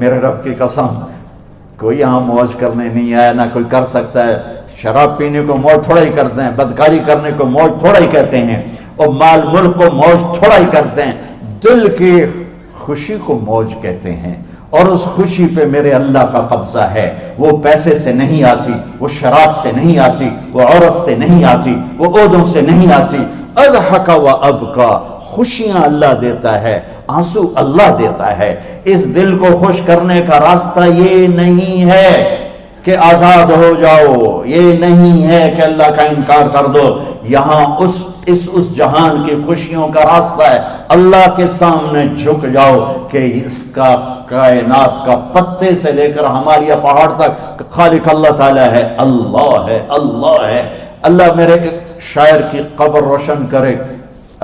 میرے رب کی قسم کوئی یہاں موج کرنے نہیں آیا، نہ کوئی کر سکتا ہے۔ شراب پینے کو موج تھوڑا ہی کرتے ہیں، بدکاری کرنے کو موج تھوڑا ہی کہتے ہیں، اور مال ملک کو موج تھوڑا ہی کرتے ہیں، دل کی خوشی کو موج کہتے ہیں۔ اور اس خوشی پہ میرے اللہ کا قبضہ ہے، وہ پیسے سے نہیں آتی، وہ شراب سے نہیں آتی، وہ عورت سے نہیں آتی، وہ عہدوں سے نہیں آتی۔ اضحک و ابکا، خوشیاں اللہ دیتا ہے، آنسو اللہ دیتا ہے۔ اس دل کو خوش کرنے کا راستہ یہ نہیں ہے کہ آزاد ہو جاؤ، یہ نہیں ہے کہ اللہ کا انکار کر دو۔ یہاں اس جہان کی خوشیوں کا راستہ ہے، اللہ کے سامنے جھک جاؤ کہ اس کا کائنات کا پتے سے لے کر ہمالیہ پہاڑ تک خالق اللہ تعالیٰ ہے، اللہ ہے، اللہ ہے۔ اللہ میرے شاعر کی قبر روشن کرے۔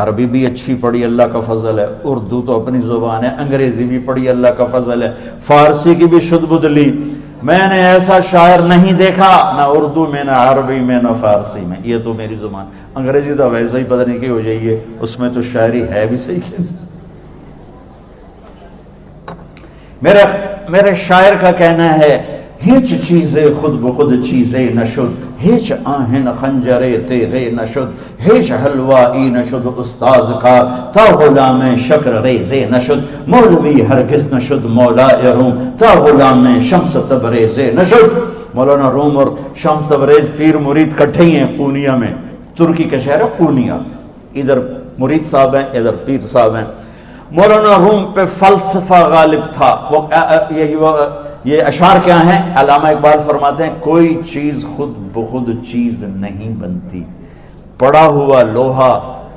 عربی بھی اچھی پڑھی، اللہ کا فضل ہے، اردو تو اپنی زبان ہے، انگریزی بھی پڑھی، اللہ کا فضل ہے، فارسی کی بھی شد بد لی۔ میں نے ایسا شاعر نہیں دیکھا، نہ اردو میں، نہ عربی میں، نہ فارسی میں، یہ تو میری زبان۔ انگریزی تو ویسے ہی پتہ نہیں کی ہو جائیے، اس میں تو شاعری ہے بھی صحیح ہے۔ میرے شاعر کا کہنا ہے، ہیچ چیزیں خود بخود چیزیں نشد، ہیچ آہن خنجرے تیغے نشد، ہیچ حلوائی نشد استاذ کا، تا غلام شکر ریزے نشد، مولوی ہرگز نشد مولا روم، تا غلام شمس تبریزے نشد۔ مولانا روم اور شمس تبریز پیر مرید کٹھے ہی ہیں پونیا میں، ترکی کا شہر ہے پونیا، ادھر مرید صاحب ہیں، ادھر پیر صاحب ہیں۔ مولانا روم پہ فلسفہ غالب تھا۔ یہ اشعار کیا ہیں؟ علامہ اقبال فرماتے ہیں، کوئی چیز خود بخود چیز نہیں بنتی، پڑا ہوا لوہا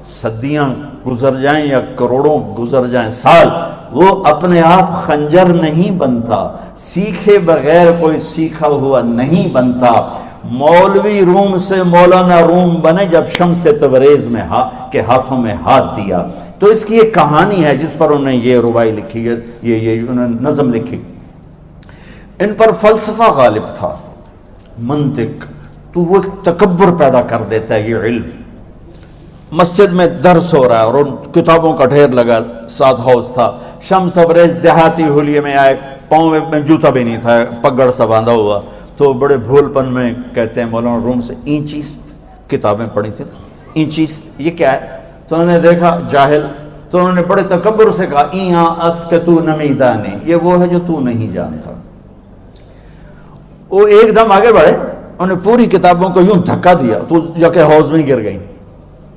صدیاں گزر جائیں یا کروڑوں گزر جائیں سال، وہ اپنے آپ خنجر نہیں بنتا، سیکھے بغیر کوئی سیکھا ہوا نہیں بنتا۔ مولوی روم سے مولانا روم بنے جب شمس تبریز میں کے ہاتھوں میں ہاتھ دیا۔ تو اس کی ایک کہانی ہے جس پر انہوں نے یہ ربائی لکھی ہے، یہ انہوں نے نظم لکھی۔ ان پر فلسفہ غالب تھا، منطق، تو وہ ایک تکبر پیدا کر دیتا ہے یہ علم۔ مسجد میں درس ہو رہا ہے اور ان کتابوں کا ڈھیر لگا، ساتھ ہاؤس تھا۔ شمس تبریز دیہاتی حلیے میں آئے، پاؤں میں جوتا بھی نہیں تھا، پگڑ سا باندھا ہوا، تو بڑے بھول پن میں کہتے ہیں مولانا روم سے، اینچیست کتابیں پڑھی تھیں، اینچیست یہ کیا ہے؟ تو انہوں نے دیکھا جاہل، تو انہوں نے بڑے تکبر سے کہا، ایہاں است کہ تو نمیدانی، یہ وہ ہے جو تو نہیں جانتا۔ وہ ایک دم آگے بڑھے، انہوں نے پوری کتابوں کو یوں دھکا دیا تو جا کے حوض میں گر گئی۔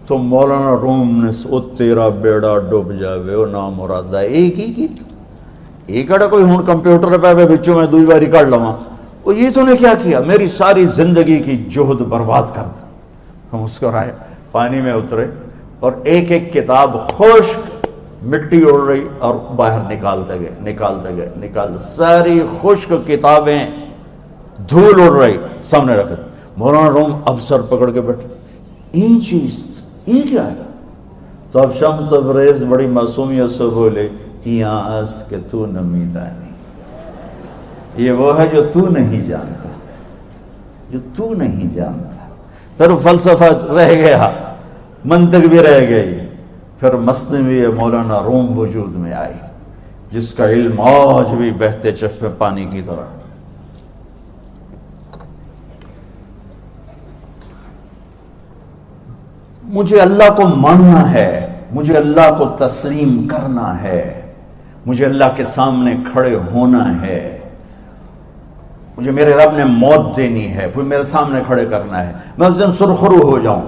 تو مولانا روم نے او تیرا بیڑا ڈوب جاوے او نام مرادہ، ایک ہی کی ایک اڑا کوئی ہون کمپیوٹر پہ بچوں میں دوئی باری کر لواں، وہ یہ تو نے کیا کیا، میری ساری زندگی کی جہد برباد کر دی۔ ہم مسکرائے، پانی میں اترے اور ایک ایک کتاب خشک مٹی اڑ رہی اور باہر نکالتے گئے، ساری خشک کتابیں دھول اڑ رہی سامنے رکھ دی۔ مولانا روم اب سر پکڑ کے بیٹھے، این چیز یہ کیا ہے؟ تو اب شمس تبریز بڑی معصومیت سے بولے، یہاں است کہ تو نمیدانی، یہ وہ ہے جو تو نہیں جانتا، جو تو نہیں جانتا۔ پھر فلسفہ رہ گیا، منطق بھی رہ گئی، پھر مثنوی مولانا روم وجود میں آئی، جس کا علم آج بھی بہتے چشمے پانی کی طرح۔ مجھے اللہ کو ماننا ہے، مجھے اللہ کو تسلیم کرنا ہے، مجھے اللہ کے سامنے کھڑے ہونا ہے، مجھے میرے رب نے موت دینی ہے، پھر میرے سامنے کھڑے کرنا ہے، میں اس دن سرخرو ہو جاؤں،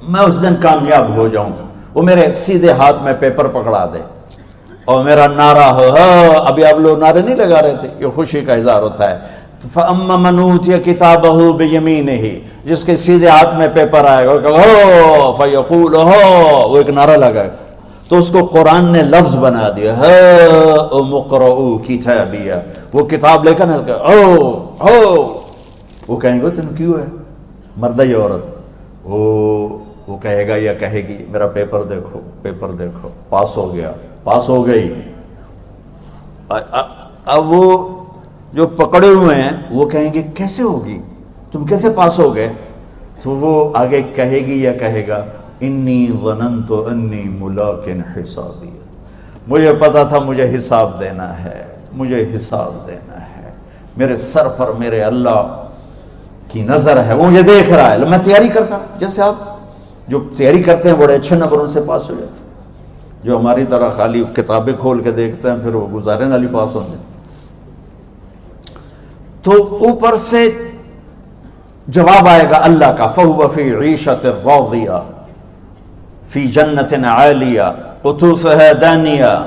میں اس دن کامیاب ہو جاؤں، وہ میرے سیدھے ہاتھ میں پیپر پکڑا دے اور میرا نعرہ ہو، ابھی آپ لوگ نعرے نہیں لگا رہے تھے، یہ خوشی کا اظہار ہوتا ہے۔ فَأَمَّا مَنْ أُوتِيَ كِتَابَهُ بِيَمِينِهِ، جس کے سیدھے ہاتھ میں پیپر آئے گا، فَيَقُولُ وہ ایک نعرہ لگائے گا، تو اس کو قرآن نے لفظ بنا دیا، هَاؤْمُ اقْرَءُوا كِتَابِيَهْ، وہ کتاب لے کر وہ کہیں گے تم کیوں ہے، مرد یا عورت، وہ کہے گا یا کہے گی میرا پیپر دیکھو، پیپر دیکھو، پاس ہو گیا، پاس ہو گئی۔ اب وہ جو پکڑے ہوئے ہیں وہ کہیں گے کیسے ہوگی، تم کیسے پاس ہو گئے؟ تو وہ آگے کہے گی یا کہے گا، انی ظننت انی ملاق حسابی، مجھے پتا تھا مجھے حساب دینا ہے، مجھے حساب دینا ہے، میرے سر پر میرے اللہ کی نظر ہے، وہ مجھے دیکھ رہا ہے۔ میں تیاری کرتا ہوں، جیسے آپ جو تیاری کرتے ہیں بڑے اچھے نمبروں سے پاس ہو جاتے ہیں، جو ہماری طرح خالی کتابیں کھول کے دیکھتے ہیں پھر وہ گزارے والی پاس ہوتے ہیں۔ تو اوپر سے جواب آئے گا اللہ کا، فَهُوَ فِي عِيشَةٍ رَاضِيَةٍ فِي جَنَّةٍ عَالِيَةٍ قُطُوفُهَا دَانِيَةٌ۔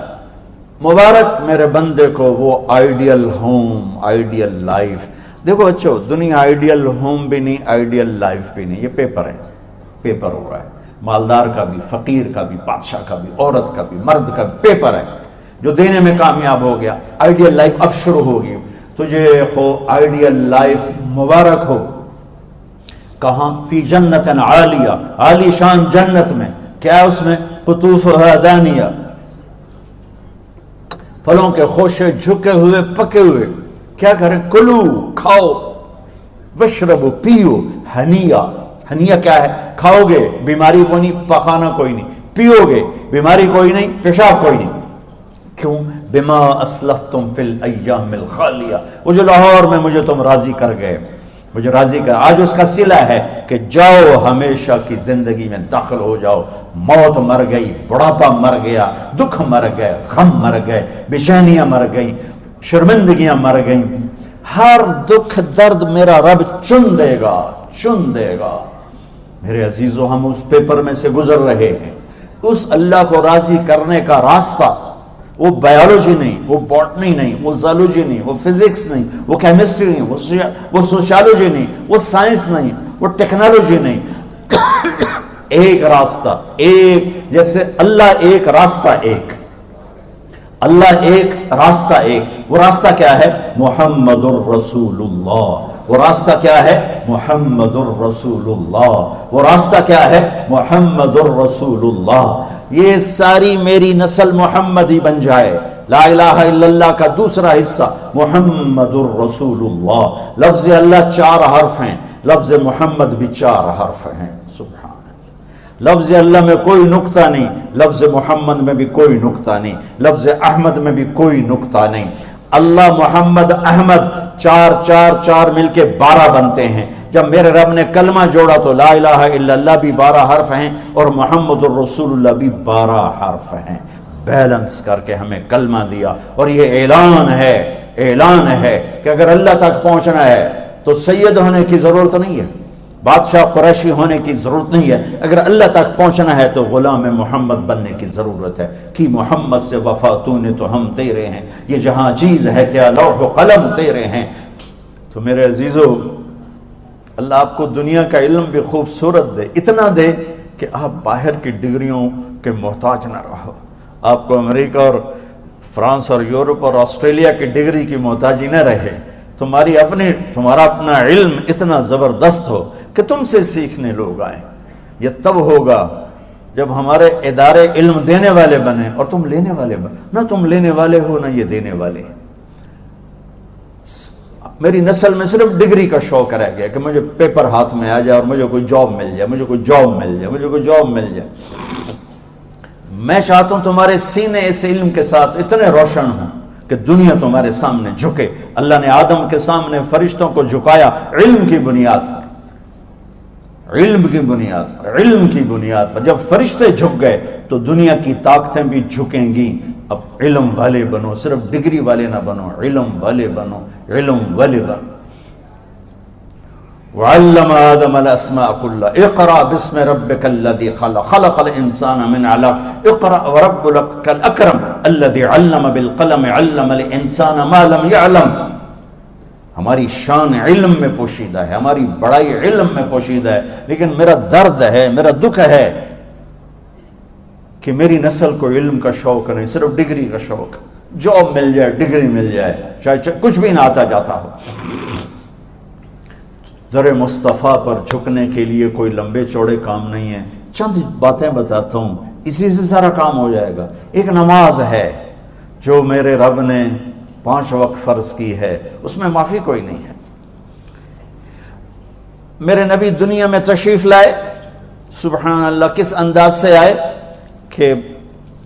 مبارک میرے بندے کو وہ آئیڈیل ہوم، آئیڈیل لائف۔ دیکھو بچو، دنیا آئیڈیل ہوم بھی نہیں، آئیڈیل لائف بھی نہیں، یہ پیپر ہے، پیپر ہو رہا ہے، مالدار کا بھی، فقیر کا بھی، بادشاہ کا بھی، عورت کا بھی، مرد کا بھی پیپر ہے۔ جو دینے میں کامیاب ہو گیا، آئیڈیل لائف اب شروع ہوگی۔ تجھے ہو آئیڈیل لائف مبارک ہو۔ کہاں؟ فی جنت عالیہ، عالی شان جنت میں، کیا ہے اس میں؟ قطوفها دانیہ، پھلوں کے خوشے جھکے ہوئے پکے ہوئے۔ کیا کریں؟ کلو، کھاؤ، وشربو، پیو، ہنیا۔ ہنیا کیا ہے؟ کھاؤ گے بیماری کوئی نہیں، پخانہ کوئی نہیں، پیو گے بیماری کوئی نہیں، پیشاب کوئی نہیں۔ کیوں؟ بما اسلفتم فی الایام الخالیہ، وہ جو لاہور میں مجھے تم راضی کر گئے، مجھے راضی کر، آج اس کا صلہ ہے کہ جاؤ ہمیشہ کی زندگی میں داخل ہو جاؤ۔ موت مر گئی، بڑھاپا مر گیا، دکھ مر گئے، غم مر گئے، بے چینیاں مر گئیں، شرمندگیاں مر گئیں۔ ہر دکھ درد میرا رب چن دے گا، چن دے گا۔ میرے عزیزو، ہم اس پیپر میں سے گزر رہے ہیں۔ اس اللہ کو راضی کرنے کا راستہ، وہ بایولوجی نہیں، وہ باٹنی نہیں، وہ زالوجی نہیں، وہ فزکس نہیں، وہ کیمسٹری نہیں، وہ سوشیالوجی نہیں، وہ سائنس نہیں، وہ ٹیکنالوجی نہیں۔ ایک راستہ، ایک، جیسے اللہ ایک، راستہ ایک، اللہ ایک، راستہ ایک۔ وہ راستہ کیا ہے؟ محمد الرسول اللہ۔ وہ راستہ کیا ہے؟ محمد الرسول اللہ۔ وہ راستہ کیا ہے؟ محمد الرسول اللہ۔ یہ ساری میری نسل محمدی بن جائے۔ لا الہ الا اللہ کا دوسرا حصہ محمد الرسول اللہ۔ لفظ اللہ 4 حرف ہیں، لفظ محمد بھی 4 حرف ہیں۔ سبحان اللہ۔ لفظ اللہ میں کوئی نقطہ نہیں، لفظ محمد میں بھی کوئی نقطہ نہیں، لفظ احمد میں بھی کوئی نقطہ نہیں۔ اللہ، محمد، احمد، 4 4 4 مل کے 12 بنتے ہیں۔ جب میرے رب نے کلمہ جوڑا تو لا الہ الا اللہ بھی 12 حرف ہیں اور محمد الرسول اللہ بھی 12 حرف ہیں۔ بیلنس کر کے ہمیں کلمہ دیا، اور یہ اعلان ہے، اعلان ہے کہ اگر اللہ تک پہنچنا ہے تو سید ہونے کی ضرورت نہیں ہے، بادشاہ قریشی ہونے کی ضرورت نہیں ہے۔ اگر اللہ تک پہنچنا ہے تو غلام محمد بننے کی ضرورت ہے۔ کہ محمد سے وفا تو نے تو ہم تیرے ہیں، یہ جہاں چیز ہے کیا لوح و قلم تیرے ہیں۔ تو میرے عزیزو، اللہ آپ کو دنیا کا علم بھی خوبصورت دے، اتنا دے کہ آپ باہر کی ڈگریوں کے محتاج نہ رہو، آپ کو امریکہ اور فرانس اور یورپ اور آسٹریلیا کی ڈگری کی محتاجی نہ رہے، تمہارا اپنا علم اتنا زبردست ہو کہ تم سے سیکھنے لوگ آئیں۔ یہ تب ہوگا جب ہمارے ادارے علم دینے والے بنے اور تم لینے والے بنے، نہ تم لینے والے ہو نہ یہ دینے والے۔ میری نسل میں صرف ڈگری کا شوق رہ گیا کہ مجھے پیپر ہاتھ میں آ جائے اور مجھے کوئی جاب مل جائے، مجھے کوئی جاب مل جائے، مجھے کوئی جاب مل جائے۔ میں چاہتا ہوں تمہارے سینے اس علم کے ساتھ اتنے روشن ہوں کہ دنیا تمہارے سامنے جھکے۔ اللہ نے آدم کے سامنے فرشتوں کو جھکایا علم کی بنیاد پر، علم کی بنیاد پر، علم کی بنیاد پر۔ جب فرشتے جھک گئے تو دنیا کی طاقتیں بھی جھکیں گی۔ اب علم والے بنو، صرف ڈگری والے نہ بنو، علم والے بنو، علم والے بنو۔ وعلم آدم الاسماء كلها اقرأ باسم ربك الذي خلق خلق الانسان من علق اقرأ وربك الاكرم الذي علم بالقلم علم الانسان ما لم يعلم۔ ہماری شان علم میں پوشیدہ ہے، ہماری بڑائی علم میں پوشیدہ ہے، لیکن میرا درد ہے، میرا دکھ ہے کہ میری نسل کو علم کا شوق نہیں، صرف ڈگری کا شوق۔ جاب مل جائے، ڈگری مل جائے، چاہے کچھ بھی نہ آتا جاتا ہو۔ در مصطفیٰ پر جھکنے کے لیے کوئی لمبے چوڑے کام نہیں ہیں، چند باتیں بتاتا ہوں، اسی سے سارا کام ہو جائے گا۔ ایک نماز ہے جو میرے رب نے 5 وقت فرض کی ہے، اس میں معافی کوئی نہیں ہے۔ میرے نبی دنیا میں تشریف لائے، سبحان اللہ، کس انداز سے آئے کہ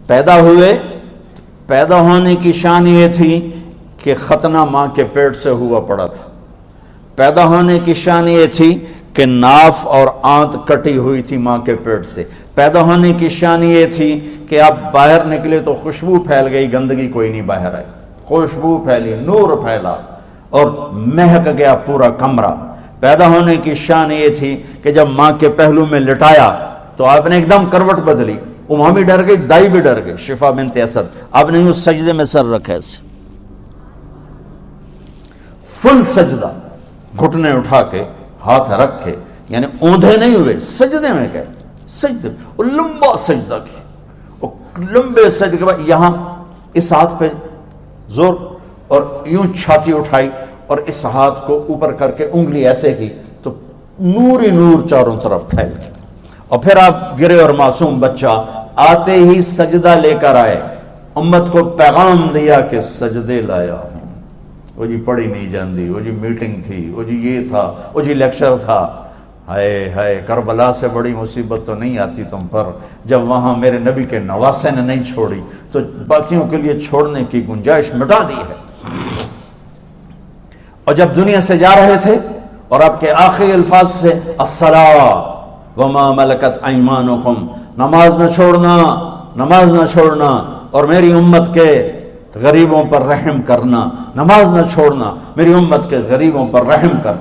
پیدا ہوئے، پیدا ہونے کی شان یہ تھی کہ ختنہ ماں کے پیٹ سے ہوا پڑا تھا. پیدا ہونے کی شان یہ تھی کہ ناف اور آنت کٹی ہوئی تھی ماں کے پیٹ سے. پیدا ہونے کی شان یہ تھی کہ آپ باہر نکلے تو خوشبو پھیل گئی, گندگی کوئی نہیں باہر آئی, خوشبو پھیلی, نور پھیلا اور مہک گیا پورا کمرہ. پیدا ہونے کی شان یہ تھی کہ جب ماں کے پہلو میں لٹایا تو آپ نے ایک دم کروٹ بدلی. اماں بھی ڈر گئی, دائی بھی ڈر گئی, شفا بنت اسد. آپ نے اس سجدے میں سر رکھا ایسے, فل سجدہ, گھٹنے اٹھا کے ہاتھ رکھ کے, یعنی اوندھے نہیں ہوئے, سجدے میں گئے. سجدے اور لمبا سجدہ کی, اور لمبے سجدے کے بعد یہاں اس ہاتھ پہ زور اور یوں چھاتی اٹھائی اور اس ہاتھ کو اوپر کر کے انگلی ایسے کی تو نور ہی نور چاروں طرف پھیل گیا. اور پھر آپ گرے اور معصوم بچہ آتے ہی سجدہ لے کر آئے, امت کو پیغام دیا کہ سجدے لایا ہوں. وہ جی پڑھی نہیں جاندی, وہ جی میٹنگ تھی, وہ جی یہ تھا, وہ جی لیکچر تھا. ہائے ہائے, کربلا سے بڑی مصیبت تو نہیں آتی تم پر جب وہاں میرے نبی کے نواسے نے نہیں چھوڑی تو باقیوں کے لیے چھوڑنے کی گنجائش مٹا دی ہے. اور جب دنیا سے جا رہے تھے اور آپ کے آخری الفاظ تھے الصلاۃ وما ملکت ایمانکم, نماز نہ چھوڑنا, نماز نہ چھوڑنا, اور میری امت کے غریبوں پر رحم کرنا, نماز نہ چھوڑنا, میری امت کے غریبوں پر رحم کر.